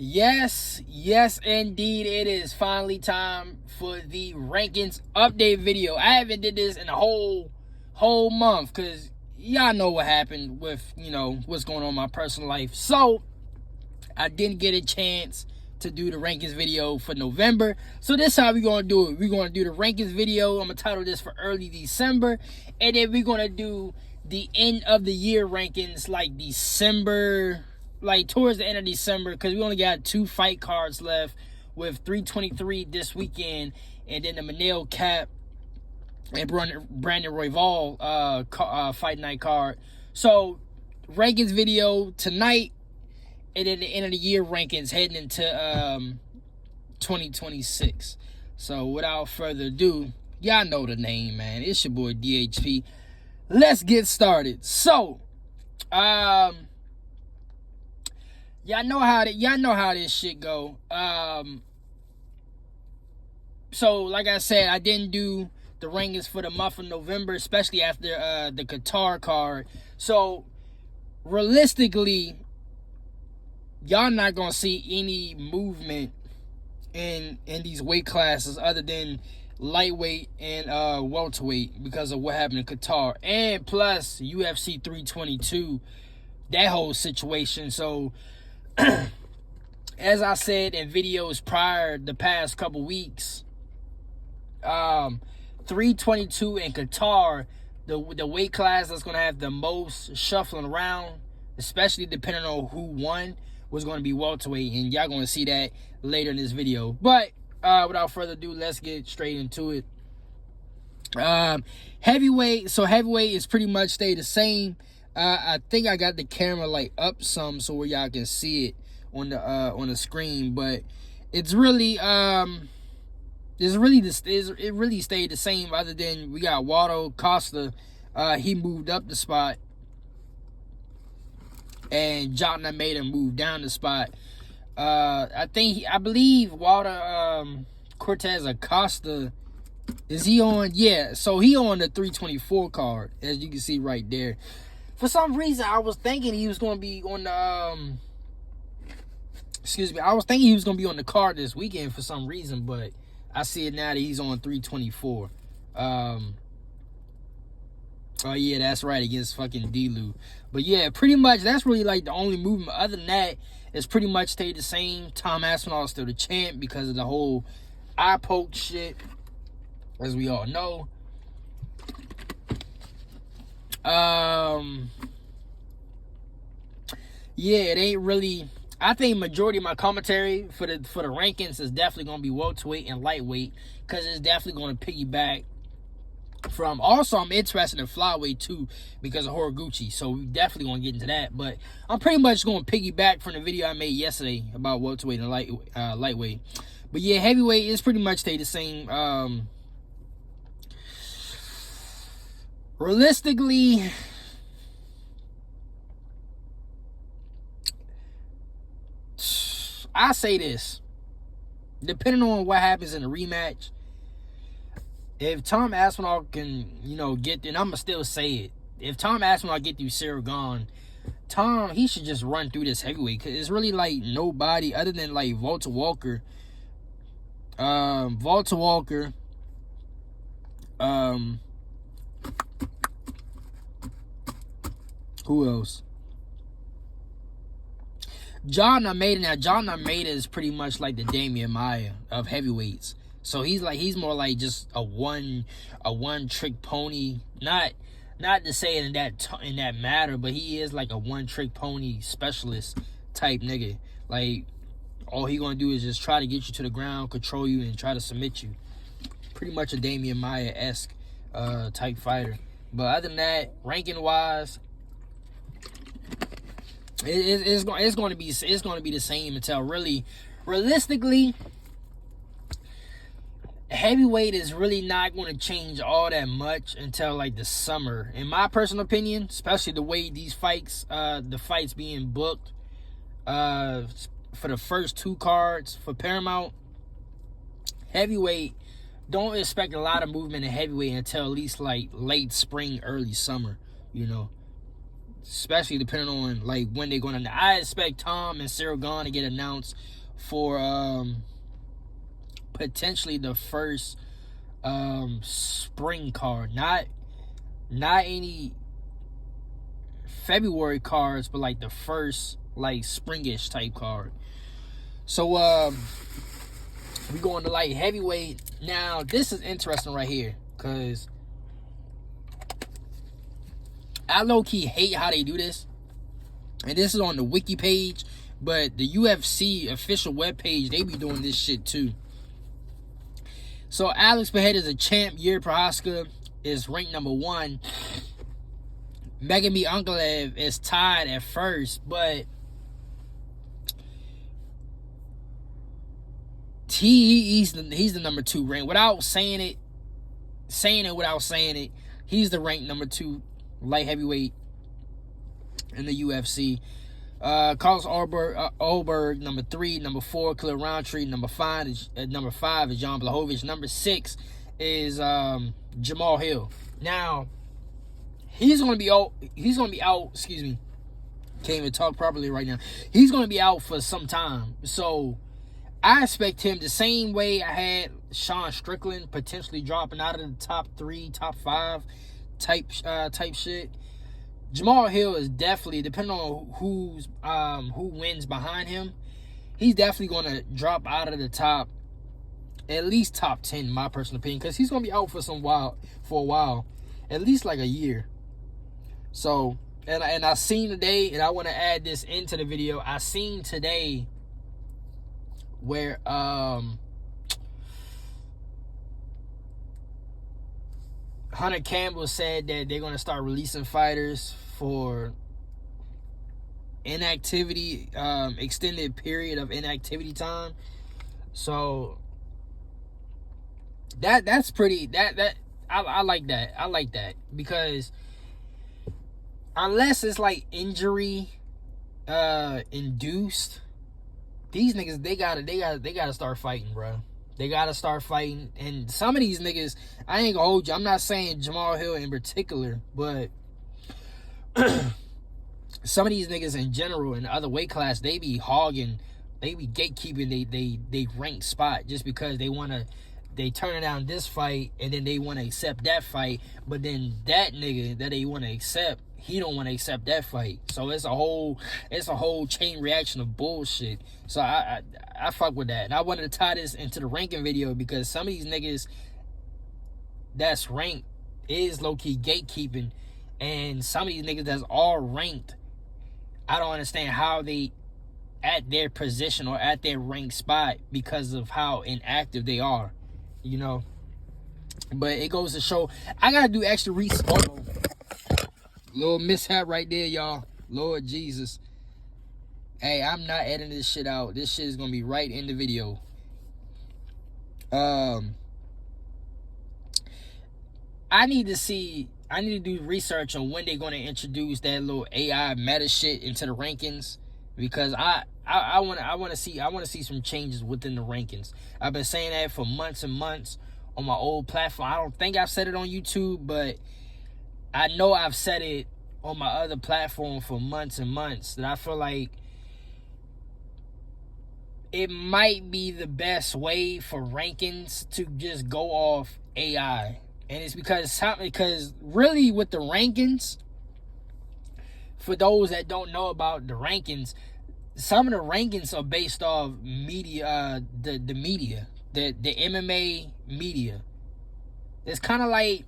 Yes, indeed. It is finally time for the rankings update video. I haven't did this in a whole month because y'all know what happened with, what's going on in my personal life. So I didn't get a chance to do the rankings video for November. So this is how we're going to do it. We're going to do the rankings video. I'm going to title this for early December. And then we're going to do the end of the year rankings like December, like towards the end of December, because we only got 2 fight cards left with 323 this weekend. And then the Manel Cap and Brandon Royval fight night card. So rankings video tonight. And then the end of the year rankings heading into 2026. So without further ado, y'all know the name, man. It's your boy DHP. Let's get started. So, y'all know how this shit go. So like I said, I didn't do the rankings for the month of November, especially after the Qatar card. So realistically, y'all not gonna see any movement in these weight classes other than lightweight and welterweight because of what happened in Qatar, and plus UFC 322, that whole situation. So as I said in videos prior the past couple weeks, 322 in Qatar, the weight class that's gonna have the most shuffling around, especially depending on who won, was going to be welterweight, and y'all going to see that later in this video. But without further ado, let's get straight into it. Heavyweight. So heavyweight is pretty much stayed the same. I think I got the camera like up some so where y'all can see it on the screen, but it's really it really stayed the same, other than we got Waldo Costa. He moved up the spot, and Jotna made him move down the spot. I believe Walter Cortez Acosta, is he on? Yeah, so he on the 324 card, as you can see right there. For some reason, I was thinking he was going to be on the I was thinking he was going to be on the card this weekend for some reason, but I see it now that he's on 324. Oh, yeah, that's right, against fucking D-Lou. But, yeah, pretty much that's really, like, the only movement. Other than that, it's pretty much stayed the same. Tom Aspinall is still the champ because of the whole eye poke shit, as we all know. Yeah, it ain't really... I think majority of my commentary for the rankings is definitely going to be welterweight and lightweight, because it's definitely going to piggyback from. Also, I'm interested in flyweight too because of Horiguchi, so we definitely want to get into that. But I'm pretty much going to piggyback from the video I made yesterday about welterweight and lightweight. But yeah, heavyweight is pretty much stay the same. Realistically, I say this, depending on what happens in the rematch. If Tom Aspinall can, get, and I'm going to still say it, if Tom Aspinall get through Saragon, he should just run through this heavyweight, because it's really, like, nobody other than, like, Walter Walker. Who else? John Almeida. Now, John Almeida is pretty much like the Damian Maia of heavyweights. So he's more like just a one trick pony. Not to say it in that matter, but he is like a one trick pony specialist type nigga. Like, all he gonna do is just try to get you to the ground, control you, and try to submit you. Pretty much a Damian Maia-esque type fighter. But other than that, ranking wise, it's going to be the same until really, realistically, heavyweight is really not going to change all that much until like the summer, in my personal opinion. Especially the way these fights, the fights being booked, for the first 2 cards for Paramount. Heavyweight, don't expect a lot of movement in heavyweight until at least like late spring, early summer. especially depending on like when they're going to. I expect Tom and Cyril Gahn to get announced for potentially the first spring card, not any February cards, but like the first like springish type card. So we going to light heavyweight. Now this is interesting right here, because I low-key hate how they do this, and this is on the wiki page, but the UFC official webpage, they be doing this shit too. So Alex Behead is a champ. Yuri Prochazka is ranked number 1. Magomed Ankalaev is tied at first, but he's the number 2 ranked. Without saying it, he's the ranked number 2 light heavyweight in the UFC. Carlos Ulberg, number 3. Number 4, Khalil Roundtree. Number 5 is Jan Blachowicz. Number 6 is Jamal Hill. Now, he's gonna be out. Excuse me, can't even talk properly right now. He's gonna be out for some time. So I expect him the same way I had Sean Strickland potentially dropping out of the top 3, top 5 type shit. Jamal Hill is definitely, depending on who wins behind him, he's definitely going to drop out of the top, at least top 10 in my personal opinion, because he's going to be out for a while, at least like a year. So, and I seen today, and I want to add this into the video, I seen today where Hunter Campbell said that they're going to start releasing fighters for inactivity, extended period of inactivity time. So that's pretty, I like that. I like that, because unless it's like injury induced, these niggas, they gotta start fighting, bro. They gotta start fighting. And some of these niggas, I ain't gonna hold you, I'm not saying Jamal Hill in particular, but some of these niggas in general in the other weight class, they be hogging, they be gatekeeping they ranked spot just because they turn down this fight, and then they want to accept that fight, but then that nigga that they want to accept, he don't want to accept that fight. So it's a whole chain reaction of bullshit. So I fuck with that. And I wanted to tie this into the ranking video, because some of these niggas that's ranked is low-key gatekeeping, and some of these niggas that's all ranked, I don't understand how they at their position or at their ranked spot because of how inactive they are, you know. But it goes to show, I gotta do extra research. Little mishap right there, y'all. Lord Jesus. Hey, I'm not editing this shit out. This shit is gonna be right in the video. I need to do research on when they're gonna introduce that little AI meta shit into the rankings, because I want to see some changes within the rankings. I've been saying that for months and months on my old platform. I don't think I've said it on YouTube, but I know I've said it on my other platform for months and months, that I feel like it might be the best way for rankings to just go off AI. And it's because really with the rankings, for those that don't know about the rankings, some of the rankings are based off media, the media, the MMA media. It's kind of like,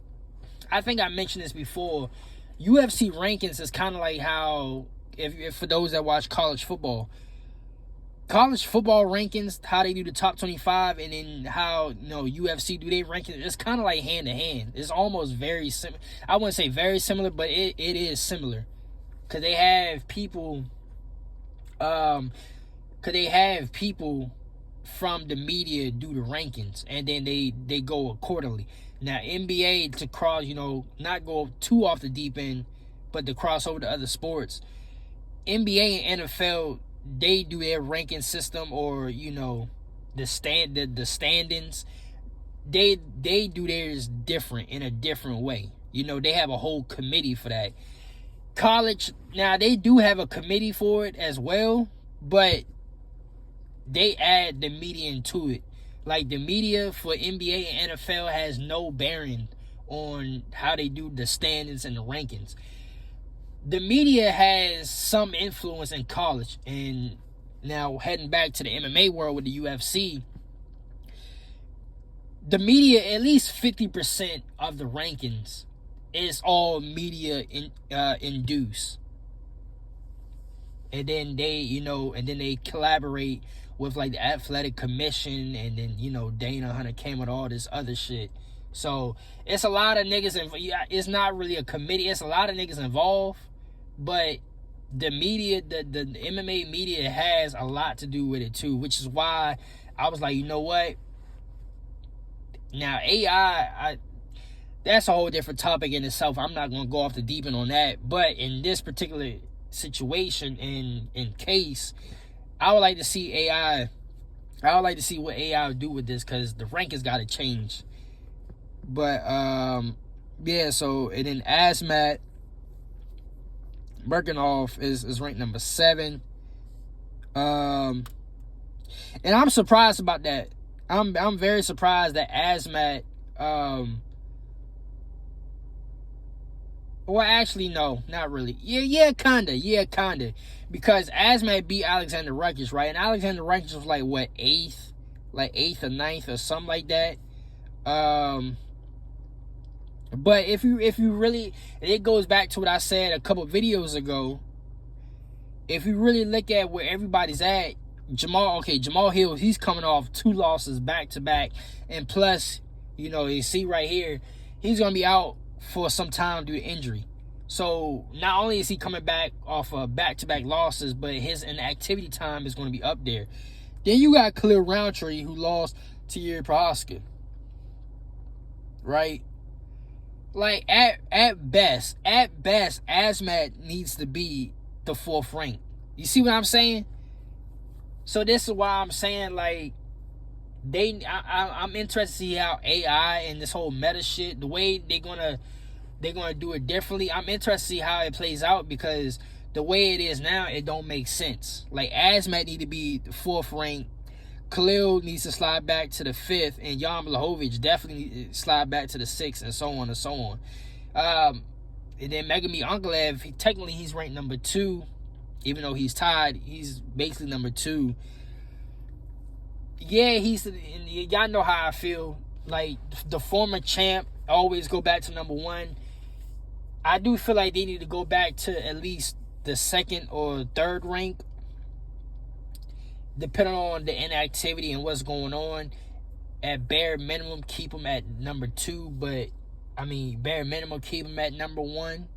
I think I mentioned this before, UFC rankings is kind of like how, if for those that watch college football rankings, how they do the top 25, and then how, you know, UFC do their rankings, it's kind of like hand to hand. It's almost very similar. I wouldn't say very similar, but it is similar, because they have people from the media do the rankings, and then they go accordingly. Now, NBA, to cross, you know, not go too off the deep end, but to cross over to other sports, NBA and NFL, they do their ranking system, or, you know, the standings. They do theirs different, in a different way. You know, they have a whole committee for that. college, now they do have a committee for it as well, but they add the media into it. Like, the media for NBA and NFL has no bearing on how they do the standings and the rankings. The media has some influence in college, and now heading back to the MMA world with the UFC, the media, at least 50% of the rankings is all media induced. And then they collaborate with like the athletic commission, and then Dana Hunter came with all this other shit. So it's a lot of niggas it's not really a committee, it's a lot of niggas involved, but the media, the MMA media has a lot to do with it too, which is why I was like, you know what? Now AI, that's a whole different topic in itself. I'm not going to go off the deep end on that, but in this particular situation, in case, I would like to see AI. I would like to see what AI will do with this, because the rank has got to change. But yeah. So, and then Asmat Birkenhoff is ranked number 7. And I'm surprised about that. I'm very surprised that Asmat. Well, actually, no, not really. Yeah, kinda. Because Asmat beat Alexander Ruckus, right? And Alexander Ruckus was like, what, 8th? Like 8th or 9th or something like that. But if you really, it goes back to what I said a couple videos ago. If you really look at where everybody's at, Jamal Hill, he's coming off 2 losses back to back. And plus, you see right here, he's going to be out for some time due to injury. So not only is he coming back off of back-to-back losses, but his inactivity time is going to be up there. Then you got Khalil Roundtree, who lost to Yuri Prohaska, right? Like, at best, Asmat needs to be the 4th rank. You see what I'm saying? So this is why I'm saying, like, I'm interested to see how AI and this whole meta shit, the way they're gonna do it differently. I'm interested to see how it plays out, because the way it is now, it don't make sense. Like, Asmat need to be the 4th rank, Khalil needs to slide back to the 5th, and Jan Blachowicz definitely needs to slide back to the 6th, and so on and so on. And then Magomed Ankalaev, technically he's ranked number 2, even though he's tied. He's basically number 2. Yeah, y'all know how I feel. Like, the former champ always go back to number 1. I do feel like they need to go back to at least the 2nd or 3rd rank, depending on the inactivity and what's going on. At bare minimum, keep them at number 2, but bare minimum, keep them at number 1,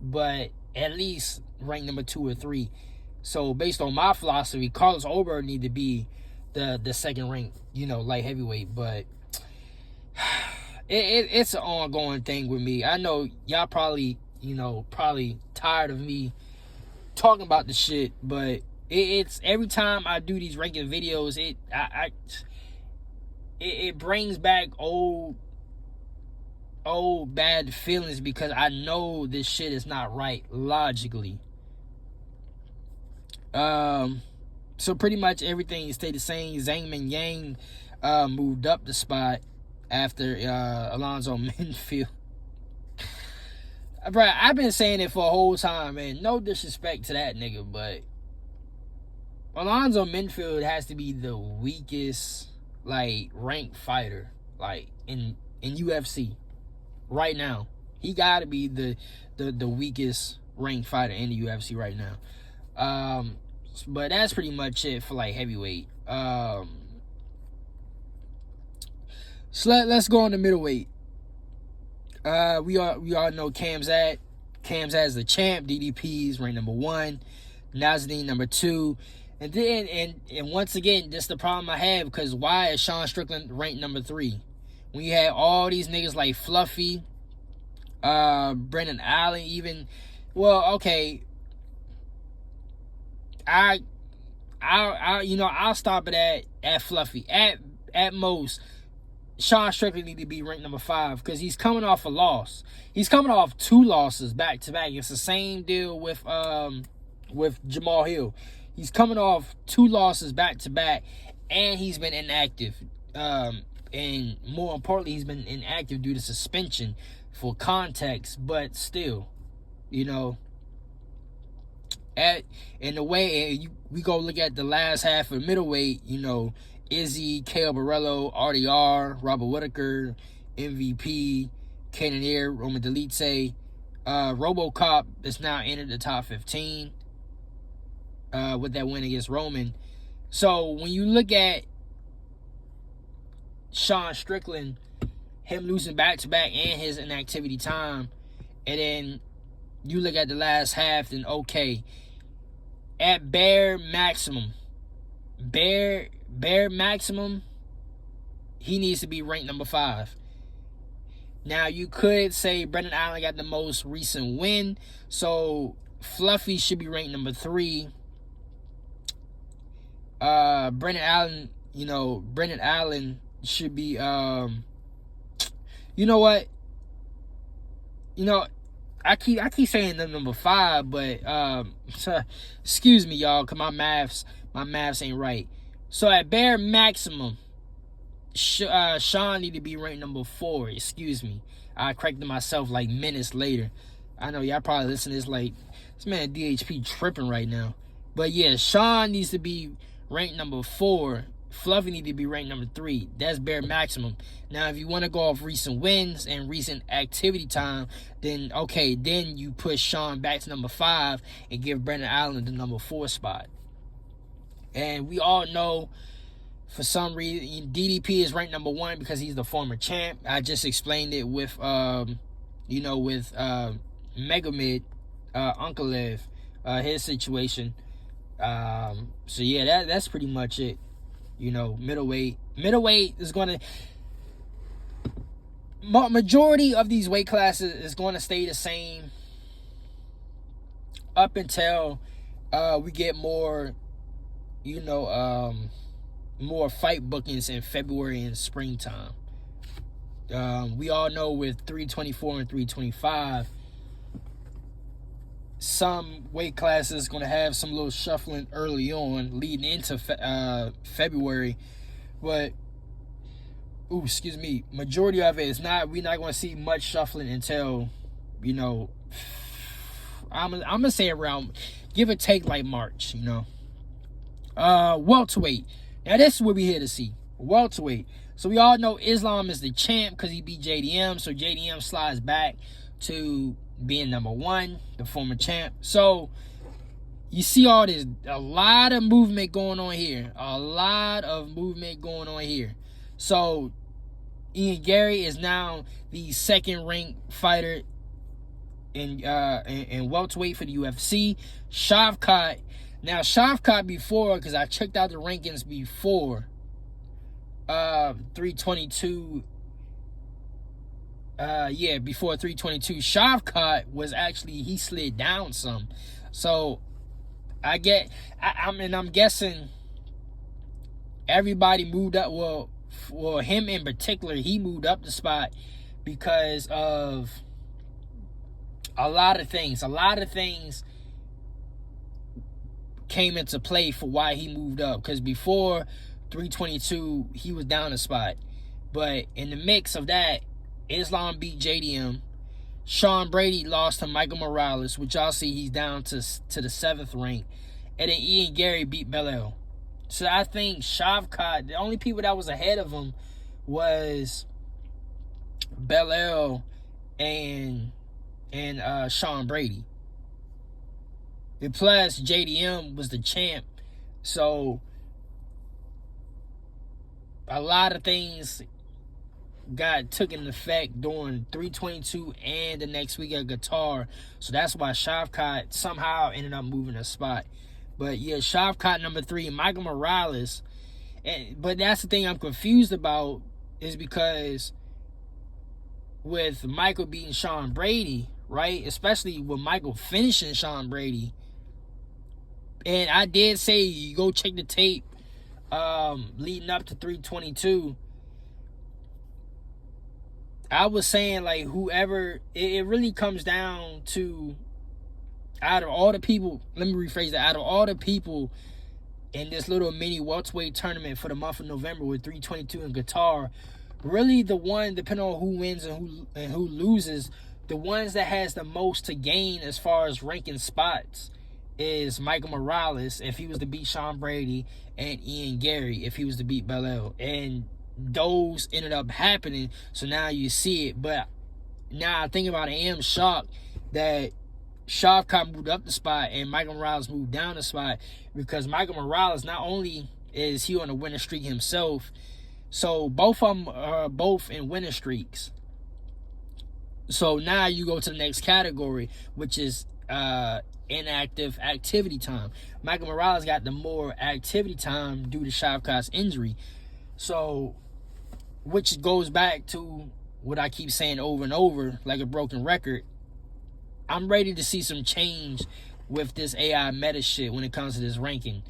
but at least rank number 2 or 3. So based on my philosophy, Carlos Oberg need to be the 2nd rank, light heavyweight. But it's an ongoing thing with me. I know y'all probably tired of me talking about the shit, but it's every time I do these ranking videos, it brings back old bad feelings, because I know this shit is not right logically. So pretty much everything stayed the same. Zhang Min Yang moved up the spot after Alonzo Minfield. Bro, I've been saying it for a whole time, man. No disrespect to that nigga, but Alonzo Minfield has to be the weakest, like, ranked fighter, like, in UFC right now. He got to be the weakest ranked fighter in the UFC right now. But that's pretty much it for, like, heavyweight. So let's go on to middleweight. We all know Khamzat. Khamzat is the champ. DDP's ranked number 1. Nazanin number 2. And then and once again, this is the problem I have, because why is Sean Strickland ranked number 3? When you had all these niggas like Fluffy, Brendan Allen, even, well, okay, I'll stop it at Fluffy. At most, Sean Strickland need to be ranked number 5 because he's coming off a loss. He's coming off 2 losses back to back. It's the same deal with Jamal Hill. He's coming off 2 losses back to back, and he's been inactive. And more importantly, he's been inactive due to suspension for context. But still, you know, in the way we go look at the last half of middleweight, you know, Izzy, Caio Borrello, RDR, Robert Whitaker, MVP, Cannonier, Roman Dolidze, RoboCop is now entered the top 15 with that win against Roman. So when you look at Sean Strickland, him losing back-to-back and his inactivity time, and then you look at the last half, then okay, at bare maximum, he needs to be ranked number 5. Now, you could say Brendan Allen got the most recent win, so Fluffy should be ranked number 3. Brendan Allen should be, you know what? You know, I keep saying the number 5, but excuse me, y'all, cause my maths ain't right. So at bare maximum, Sean need to be ranked number 4. Excuse me, I corrected myself like minutes later. I know y'all probably listen to this like, this man DHP tripping right now. But yeah, Sean needs to be ranked number 4. Fluffy need to be ranked number 3. That's bare maximum. Now, if you want to go off recent wins and recent activity time, then okay, then you push Sean back to number 5 and give Brendan Allen the number 4 spot. And we all know, for some reason, DDP is ranked number 1 because he's the former champ. I just explained it with, with Megamid, Unkalev, his situation. So yeah, that's pretty much it. You know, middleweight is going to, majority of these weight classes is going to stay the same up until we get more, more fight bookings in February and springtime. We all know with 324 and 325, some weight classes going to have some little shuffling early on leading into February, but majority of it is not. We're not going to see much shuffling until, I'm gonna say around, give or take, like March. Welterweight. Now this is what we're here to see. Welterweight. So we all know Islam is the champ because he beat JDM. So JDM slides back to being number 1, the former champ. So you see all this, a lot of movement going on here. So Ian Garry is now the second ranked fighter in welterweight for the UFC. Shavkat. Now Shavkat before, because I checked out the rankings before 322. Before 322, Shavkat was actually, he slid down some. So I'm guessing everybody moved up. Well, him in particular, he moved up the spot because of a lot of things. A lot of things came into play for why he moved up. Because before 322, he was down a spot. But in the mix of that, Islam beat JDM. Sean Brady lost to Michael Morales, which y'all see he's down to the 7th rank. And then Ian Garry beat Belair. So I think Shavkat, the only people that was ahead of him was Belair and Sean Brady. And plus JDM was the champ. So a lot of things took into effect during 322 and the next week at Qatar. So that's why Shavkat somehow ended up moving a spot. But yeah, Shavkat number 3, Michael Morales. But that's the thing I'm confused about, is because with Michael beating Sean Brady, right? Especially with Michael finishing Sean Brady. And I did say, you go check the tape leading up to 322. I was saying, like, whoever, it really comes down to, out of all the people, let me rephrase that, out of all the people in this little mini welterweight tournament for the month of November with 322 in Qatar, really the one, depending on who wins and who loses, the ones that has the most to gain as far as ranking spots is Michael Morales if he was to beat Sean Brady, and Ian Garry if he was to beat Belal. And those ended up happening, so now you see it. But now I think about it, I am shocked that Shavkat moved up the spot and Michael Morales moved down the spot, because Michael Morales, not only is he on a winning streak himself, so both of them are both in winning streaks. So now you go to the next category, which is inactive activity time. Michael Morales got the more activity time due to Shavkat's injury. So, which goes back to what I keep saying over and over, like a broken record. I'm ready to see some change with this AI meta shit when it comes to this ranking,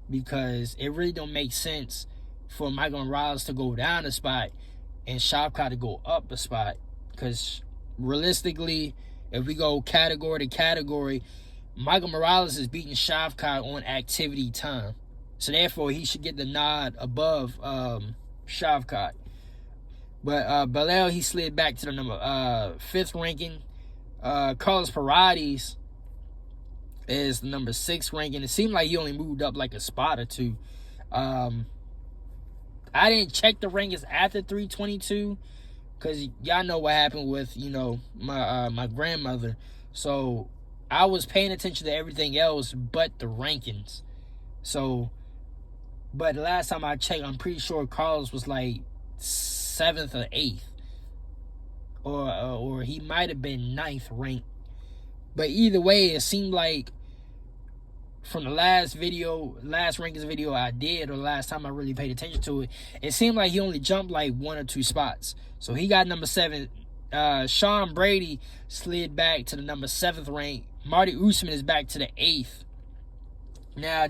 because it really don't make sense for Michael Morales to go down a spot and Shavkat to go up a spot. Because realistically, if we go category to category, Michael Morales is beating Shavkat on activity time. So therefore, he should get the nod above Shavkat. But Belal, he slid back to the number 5th ranking. Carlos Paredes is the number 6 ranking. It seemed like he only moved up like a spot or two. I didn't check the rankings after 322, because y'all know what happened with, my grandmother. So I was paying attention to everything else but the rankings. So, but the last time I checked, I'm pretty sure Carlos was like 7th or 8th. Or he might have been 9th ranked. But either way, it seemed like from the last rankings video I did, or the last time I really paid attention to it, it seemed like he only jumped like 1 or 2 spots. So he got number 7. Sean Brady slid back to the number 7th rank. Marty Usman is back to the 8th. Now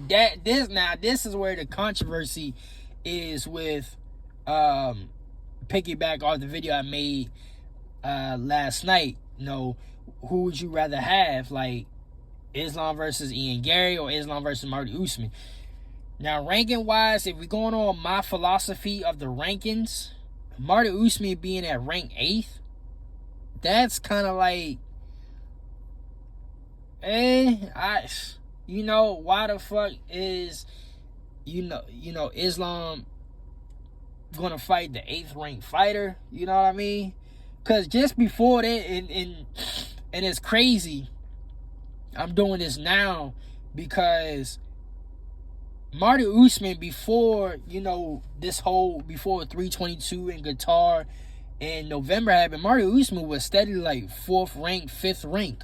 this is where the controversy is with piggyback off the video I made last night. Who would you rather have, like Islam versus Ian Garry or Islam versus Marty Usman? Now, ranking wise, if we're going on my philosophy of the rankings, Marty Usman being at rank 8th, that's kind of like, why the fuck is Islam gonna fight the 8th ranked fighter? You know what I mean? Because just before that, and it's crazy, I'm doing this now because Marty Usman, before, before 322 in Qatar in November happened, Marty Usman was steadily like 4th rank, 5th rank.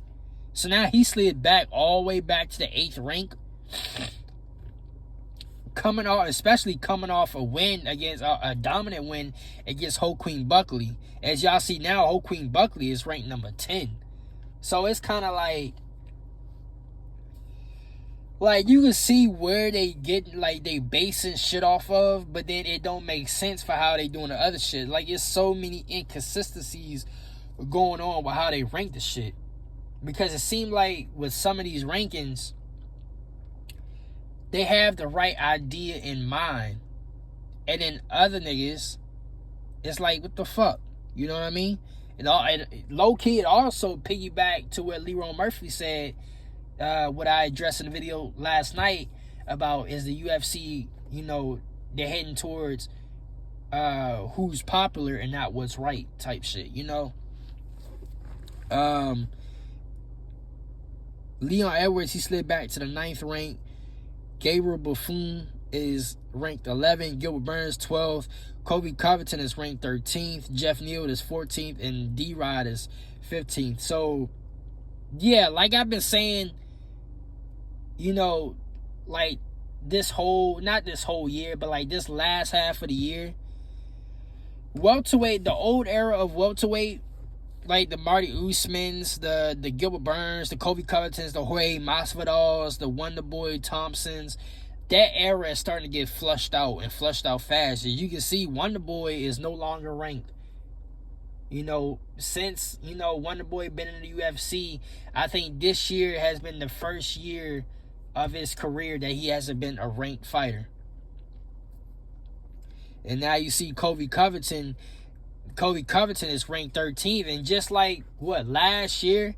So now he slid back all the way back to the 8th rank. Especially coming off a win against a dominant win against Joaquin Buckley. As y'all see now, Joaquin Buckley is ranked number 10. So it's kind of like you can see where they get, like, they basing shit off of, but then it don't make sense for how they doing the other shit. Like, it's so many inconsistencies going on with how they rank the shit. Because it seemed like with some of these rankings, they have the right idea in mind. And then other niggas, it's like, what the fuck? You know what I mean? And low-key, it also piggyback to what Leroy Murphy said, what I addressed in the video last night about is the UFC, they're heading towards who's popular and not what's right type shit, Leon Edwards, he slid back to the 9th rank. Gabriel Buffon is ranked 11th. Gilbert Burns, 12th. Kobe Covington is ranked 13th. Jeff Neal is 14th. And D-Rod is 15th. So, yeah, like I've been saying, like not this whole year, but like this last half of the year, welterweight, the old era of welterweight, like the Marty Usmans, the Gilbert Burns, the Kobe Covingtons, the Jorge Masvidals, the Wonder Boy Thompsons, that era is starting to get flushed out, and flushed out fast. As you can see, Wonder Boy is no longer ranked Since, Wonderboy been in the UFC, I think this year has been the first year of his career that he hasn't been a ranked fighter. And now you see Kobe Covington is ranked 13th, and just like last year,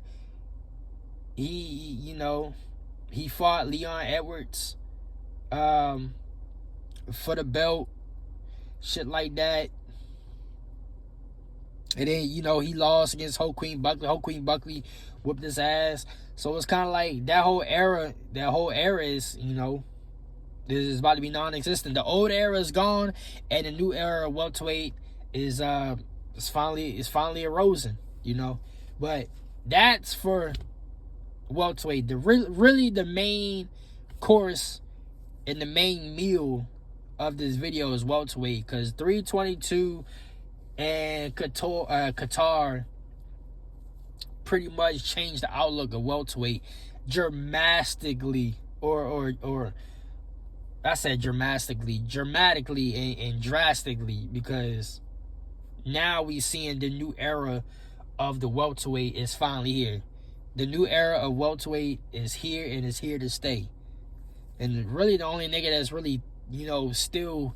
he fought Leon Edwards for the belt, shit like that. And then, he lost against Ho Queen Buckley. Ho Queen Buckley whooped his ass. So it's kind of like that whole era is, this is about to be non-existent. The old era is gone, and the new era of welterweight is finally arisen, But that's for welterweight. Really the main course and the main meal of this video is welterweight, because 322 and Qatar pretty much changed the outlook of welterweight dramatically, or I said dramatically and drastically, because now we seeing the new era of the welterweight is finally here. The new era of welterweight is here, and is here to stay. And really the only nigga that's really, still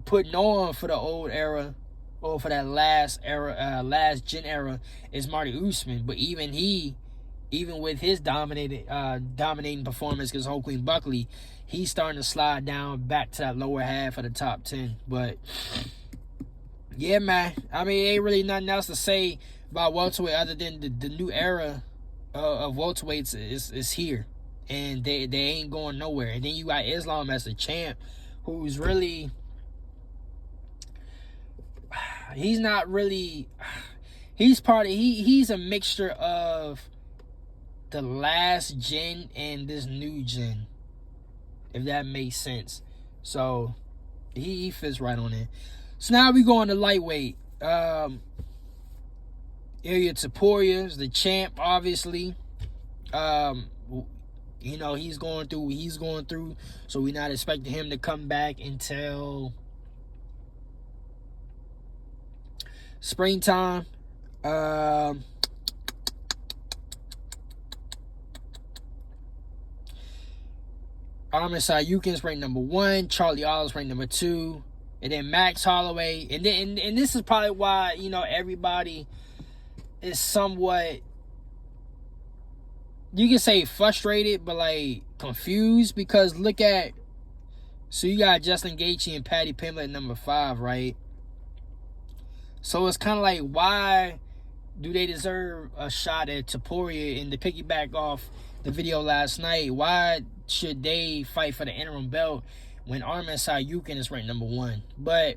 putting on for the old era, or for that last gen era, is Marty Usman. But even with his dominating performance against Ho Queen Buckley, he's starting to slide down back to that lower half of the top 10. But yeah, man, I mean, ain't really nothing else to say about welterweight other than the new era of welterweights is here, and they ain't going nowhere. And then you got Islam as the champ, who's really, he's not really, he's a mixture of the last gen and this new gen, if that makes sense. So he fits right on it. So now we go on to lightweight. Ilya Topuria is the champ, obviously. He's going through, so we're not expecting him to come back until springtime. Arman Sayukin's ranked number 1. Charlie Olive's ranked number 2. And then Max Holloway. And this is probably why, everybody is somewhat, you can say frustrated, but like confused, because so you got Justin Gaethje and Paddy Pimblett at number 5, right? So it's kind of like, why do they deserve a shot at Topuria? And to piggyback off the video last night, why should they fight for the interim belt when Arman Sayukin is ranked number 1? But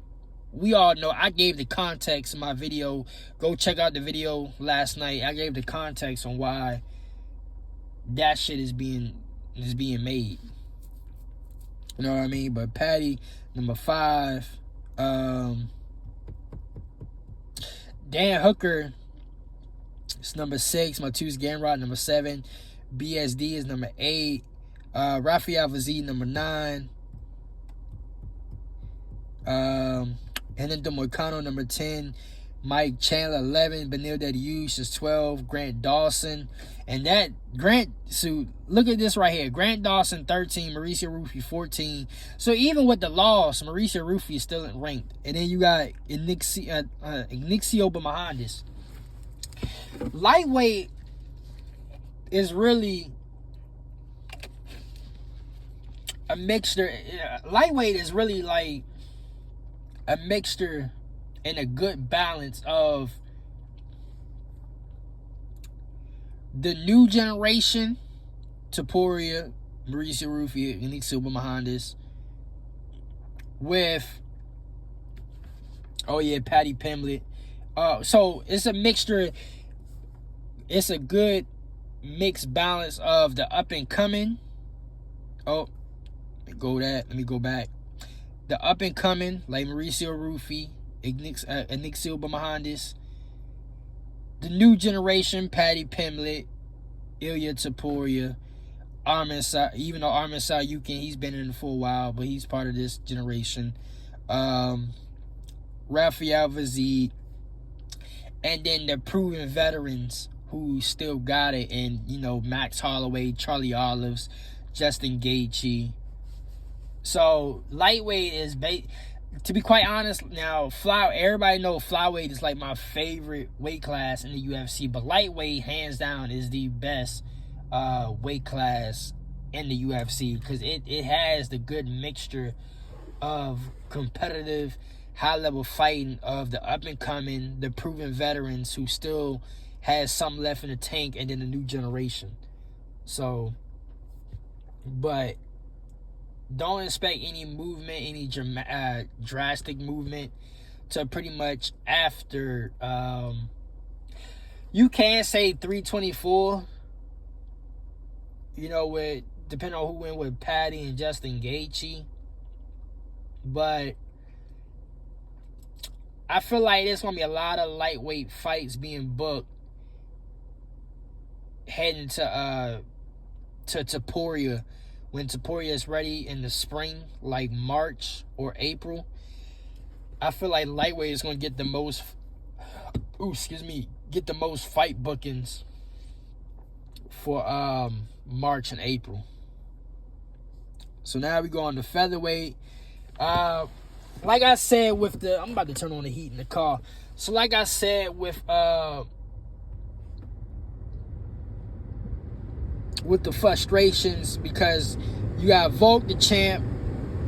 we all know, I gave the context in my video. Go check out the video last night. I gave the context on why that shit is being made. You know what I mean? But Paddy, number 5. Dan Hooker is number 6. Mateusz Gamrot, number 7. BSD is number 8. Rafael Vazid, number 9. Henry Moicano, number 10. Mike Chandler, 11. Benil Dariush is 12. Grant Dawson. And that so look at this right here. Grant Dawson, 13. Mauricio Rufy, 14. So even with the loss, Mauricio Rufy is still ranked. And then you got Ignacio Bahamondes. Lightweight is really a mixture. Lightweight is really like a mixture and a good balance of the new generation, Topuria, Mauricio Rufy, and Ignacio Bahamondes, with Paddy Pimblett. So it's a mixture. It's a good mixed balance of the up and coming. Let me go back. The up and coming, like Mauricio Rufy, Ignacio Bahamondes. The new generation, Paddy Pimblett, Ilya Topuria, even though Arman Sayukin, he's been in it for a while, but he's part of this generation. Rafael Vazid, and then the proven veterans who still got it, and Max Holloway, Charlie Olives, Justin Gaethje. So lightweight is to be quite honest, now everybody know flyweight is like my favorite weight class in the UFC, but lightweight hands down is the best weight class in the UFC, because it has the good mixture of competitive high level fighting of the up and coming, the proven veterans who still has some left in the tank, and then the new generation. So, but don't expect any movement, any drastic movement to pretty much after. You can say 324. With depending on who went with Patty and Justin Gaethje, but I feel like there's gonna be a lot of lightweight fights being booked heading to Topuria when Topuria is ready in the spring, like March or April. I feel like lightweight is gonna get the most. Get the most fight bookings for March and April. So now we go on to featherweight. Like I said I'm about to turn on the heat in the car. So like I said with the frustrations, because you got Volk the champ,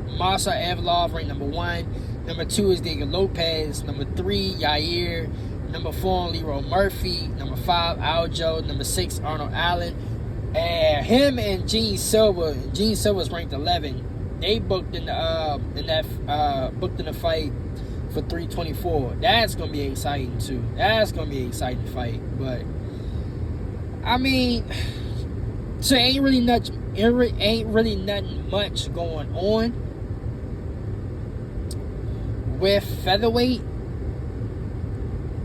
Masa Evlov ranked number 1. Number 2 is Diego Lopez. Number 3, Yair. Number 4, Leroy Murphy. Number 5, Aljo. Number 6, Arnold Allen. And him and Gene Silva. Gene Silva's ranked 11. They booked in the fight for 324. That's gonna be exciting too. That's gonna be an exciting fight. But I mean, so ain't really nothing much going on with featherweight.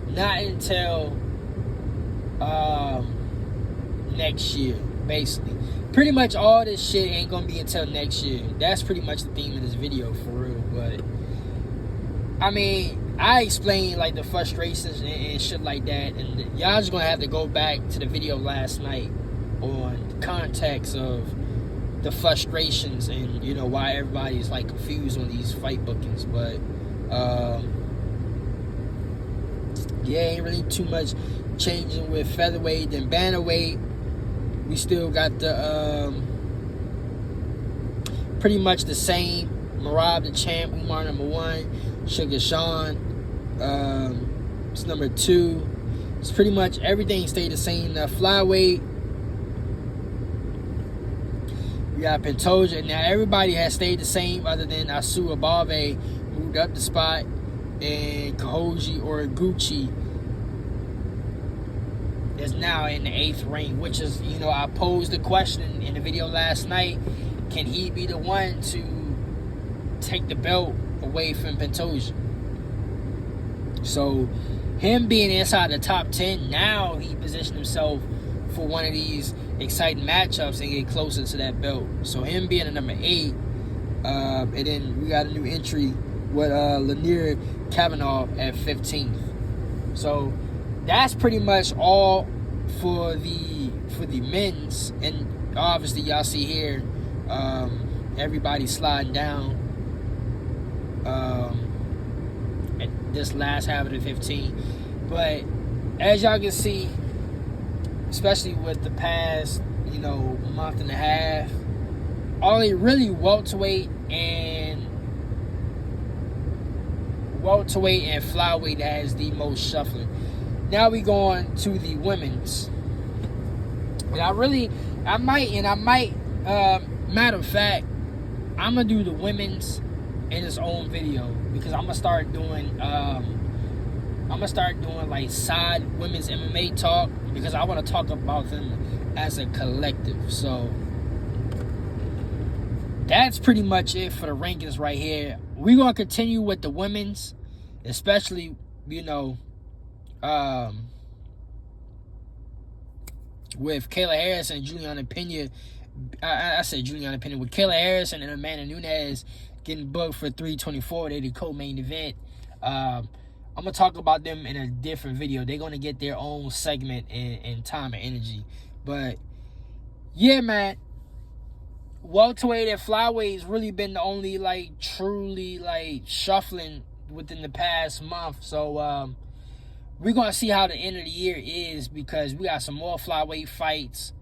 Not until next year, basically. Pretty much all this shit ain't gonna be until next year. That's pretty much the theme of this video, for real. But I mean, I explained like the frustrations and shit like that, and y'all just gonna have to go back to the video last night on the context of the frustrations and why everybody's like confused on these fight bookings. But ain't really too much changing with featherweight. Then bantamweight, we still got the pretty much the same. Marab the champ, Umar number 1, Sugar Sean it's number 2. It's pretty much everything stayed the same. The flyweight, we got Pantoja. Now everybody has stayed the same other than Asu Abave moved up the spot, and Kahoji or Gucci is now in the 8th ring, which is, I posed the question in the video last night, can he be the one to take the belt away from Pantoja? So him being inside the top 10, now he positioned himself for one of these exciting matchups and get closer to that belt. So him being a number 8, and then we got a new entry with Lanier Kavanaugh at 15th. So that's pretty much all for the men's, and obviously y'all see here everybody sliding down at this last half of the 15. But as y'all can see, especially with the past month and a half, only really welterweight and flyweight has the most shuffling. Now we go on to the women's. And I might, matter of fact, I'm gonna do the women's in its own video, because I'm gonna start doing like side women's MMA talk, because I want to talk about them as a collective. So that's pretty much it for the rankings right here. We're gonna continue with the women's, especially with Kayla Harrison and Juliana Pena. I said Juliana Pena, with Kayla Harrison and Amanda Nunes getting booked for 324. They the co-main event. I'm gonna talk about them in a different video. They're gonna get their own segment and time and energy. But yeah, man, welterweight and flyweight's really been the only like truly like shuffling within the past month. So we're gonna see how the end of the year is, because we got some more flyweight fights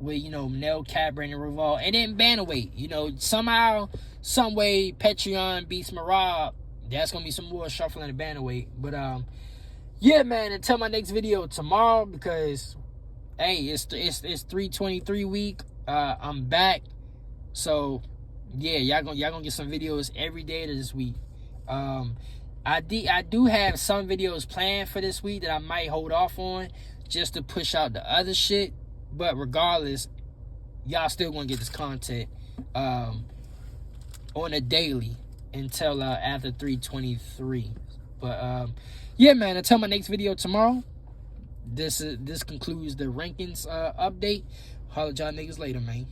with, you know, Nell, Cat, Brandon Revolve, and then bantamweight. You know, somehow, some way, Patreon beats Marab. That's gonna be some more shuffling in the bantamweight. But yeah, man. Until my next video tomorrow, because hey, it's 323 week. I'm back, so yeah, y'all gonna get some videos every day this week. I do have some videos planned for this week that I might hold off on just to push out the other shit. But regardless, y'all still gonna get this content on a daily until after 323. But yeah, man, until my next video tomorrow, this concludes the rankings update. Holla at y'all niggas later, man.